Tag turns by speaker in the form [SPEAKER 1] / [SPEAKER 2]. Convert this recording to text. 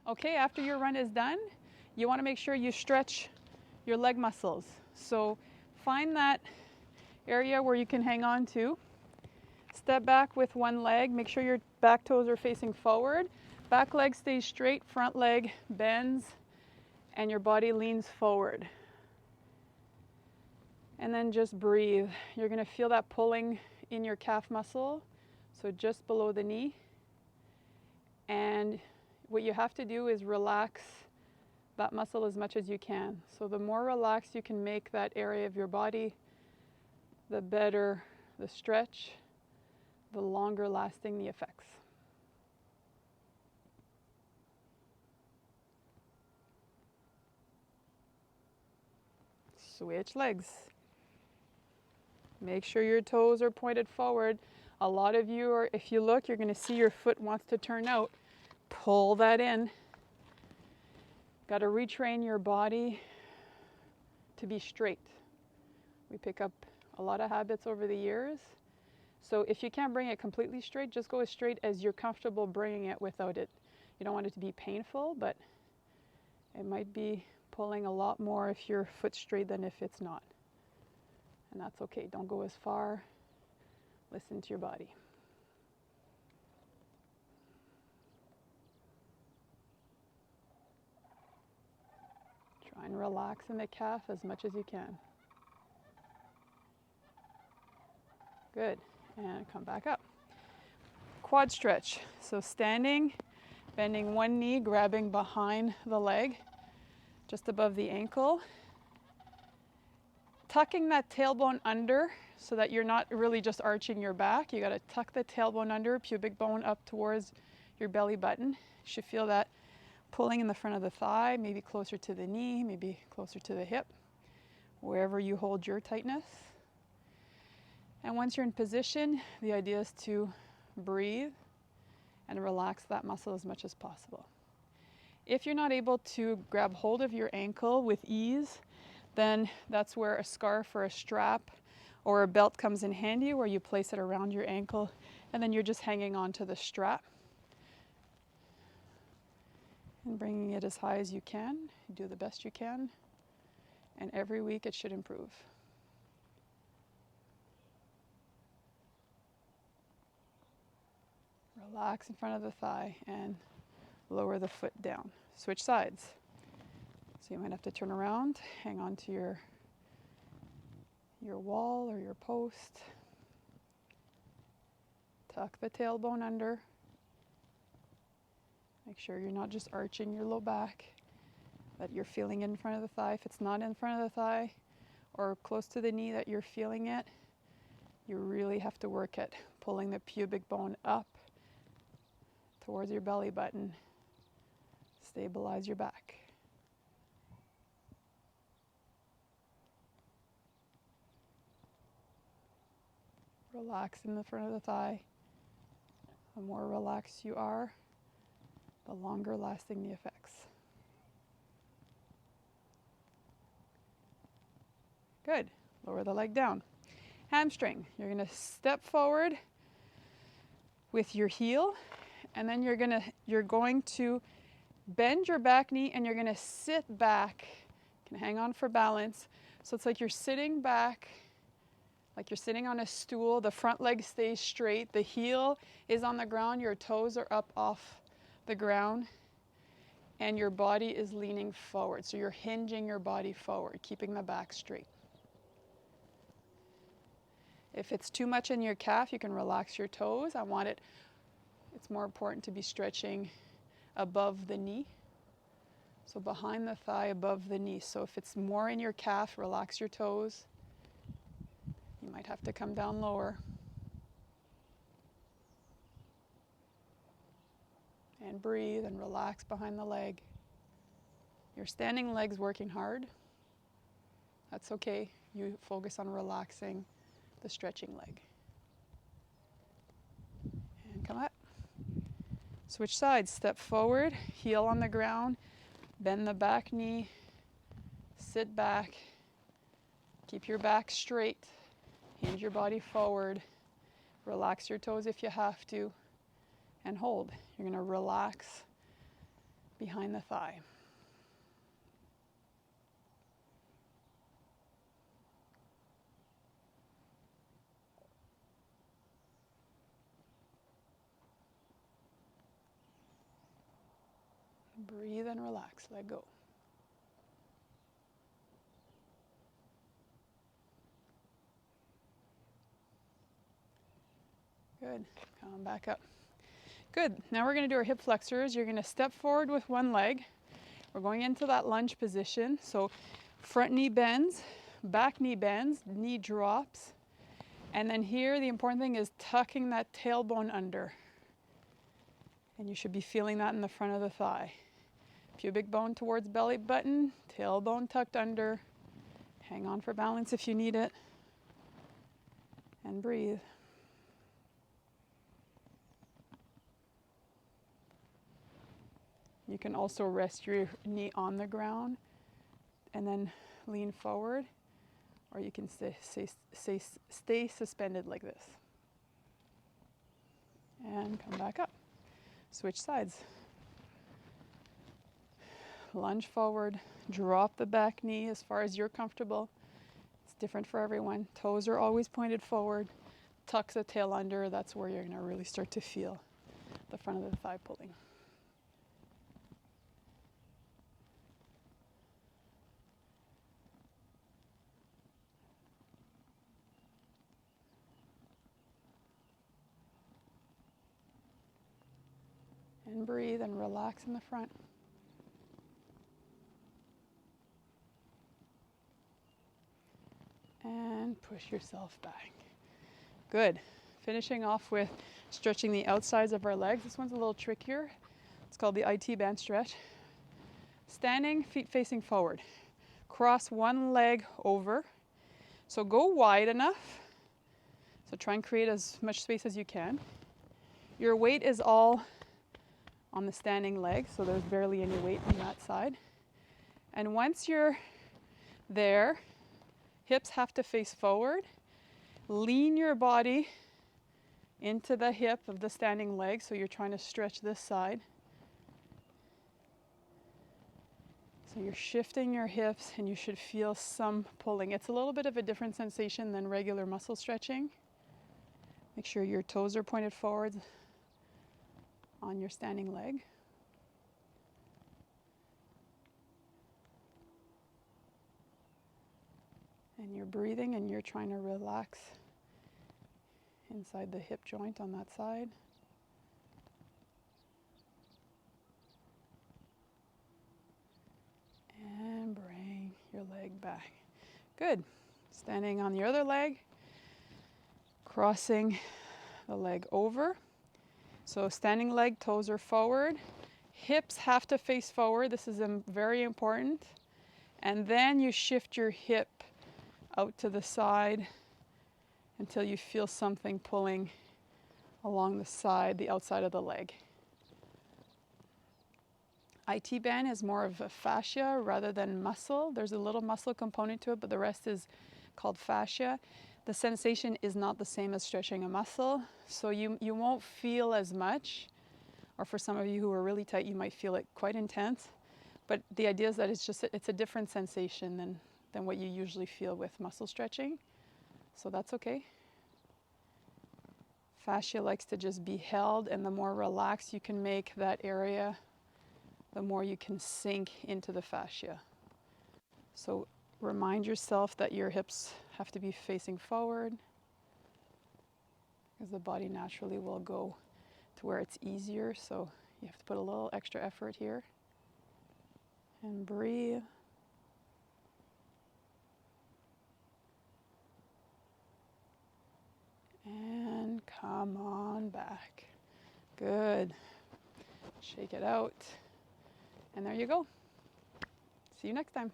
[SPEAKER 1] Okay, after your run is done, you want to make sure you stretch your leg muscles. So find that area where you can hang on to. Step back with one leg. Make sure your back toes are facing forward. Back leg stays straight, front leg bends, and your body leans forward. And then just breathe. You're going to feel that pulling in your calf muscle, so just below the knee. And what you have to do is relax that muscle as much as you can. So the more relaxed you can make that area of your body, the better the stretch, the longer lasting the effects. Switch legs. Make sure your toes are pointed forward. A lot of you are, if you look, you're going to see your foot wants to turn out. Pull that in. Got to retrain your body to be straight. We pick up a lot of habits over the years. So if you can't bring it completely straight, just go as straight as you're comfortable bringing it without it. You don't want it to be painful, but it might be pulling a lot more if your foot's straight than if it's not. And that's okay. Don't go as far. Listen to your body. Try and relax in the calf as much as you can. Good. And come back up. Quad stretch. So standing, bending one knee, grabbing behind the leg, just above the ankle. Tucking that tailbone under so that you're not really just arching your back. You got to tuck the tailbone under, pubic bone up towards your belly button. You should feel that pulling in the front of the thigh, maybe closer to the knee, maybe closer to the hip, wherever you hold your tightness. And once you're in position, the idea is to breathe and relax that muscle as much as possible. If you're not able to grab hold of your ankle with ease, then that's where a scarf or a strap or a belt comes in handy, where you place it around your ankle and then you're just hanging on to the strap and bringing it as high as you can. Do the best you can, and every week it should improve. Relax in front of the thigh and lower the foot down. Switch sides. So you might have to turn around, hang on to your wall or your post. Tuck the tailbone under. Make sure you're not just arching your low back, that you're feeling it in front of the thigh. If it's not in front of the thigh or close to the knee that you're feeling it, you really have to work at pulling the pubic bone up towards your belly button. Stabilize your back. Relax in the front of the thigh. The more relaxed you are, the longer lasting the effects. Good. Lower the leg down. Hamstring. You're going to step forward with your heel, and then you're going to bend your back knee and you're going to sit back. You can hang on for balance. So it's like you're sitting back, like you're sitting on a stool. The front leg stays straight. The heel is on the ground. Your toes are up off the ground. And your body is leaning forward. So you're hinging your body forward, keeping the back straight. If it's too much in your calf, you can relax your toes. It's more important to be stretching above the knee. So behind the thigh, above the knee. So if it's more in your calf, relax your toes. You might have to come down lower. And breathe and relax behind the leg. Your standing leg's working hard. That's okay. You focus on relaxing the stretching leg. And come up. Switch sides. Step forward, heel on the ground, bend the back knee, sit back, keep your back straight, hinge your body forward, relax your toes if you have to, and hold. You're going to relax behind the thigh. Breathe and relax, let go. Good, come back up. Good, now we're gonna do our hip flexors. You're gonna step forward with one leg. We're going into that lunge position. So front knee bends, back knee bends, knee drops. And then here, the important thing is tucking that tailbone under. And you should be feeling that in the front of the thigh. Pubic bone towards belly button, tailbone tucked under. Hang on for balance if you need it. And breathe. You can also rest your knee on the ground and then lean forward, or you can stay suspended like this. And come back up. Switch sides. Lunge forward, drop the back knee as far as you're comfortable. It's different for everyone. Toes are always pointed forward. Tuck the tail under, that's where you're gonna really start to feel the front of the thigh pulling. And breathe and relax in the front. And push yourself back. Good. Finishing off with stretching the outsides of our legs. This one's a little trickier. It's called the IT band stretch. Standing, feet facing forward. Cross one leg over. So go wide enough. So try and create as much space as you can. Your weight is all on the standing leg, so there's barely any weight on that side. And once you're there, hips have to face forward. Lean your body into the hip of the standing leg, so you're trying to stretch this side. So you're shifting your hips and you should feel some pulling. It's a little bit of a different sensation than regular muscle stretching. Make sure your toes are pointed forward on your standing leg. And you're breathing and you're trying to relax inside the hip joint on that side. And bring your leg back. Good. Standing on the other leg, crossing the leg over. So standing leg, toes are forward. Hips have to face forward. This is very important. And then you shift your hip out to the side until you feel something pulling along the side, the outside of the leg. IT band is more of a fascia rather than muscle. There's a little muscle component to it, but the rest is called fascia. The sensation is not the same as stretching a muscle, so you won't feel as much, or for some of you who are really tight, you might feel it quite intense. But the idea is that it's a different sensation than what you usually feel with muscle stretching, so that's okay. Fascia likes to just be held, and the more relaxed you can make that area, the more you can sink into the fascia. So remind yourself that your hips have to be facing forward, because the body naturally will go to where it's easier, so you have to put a little extra effort here. And breathe. And come on back. Good. Shake it out. And there you go. See you next time.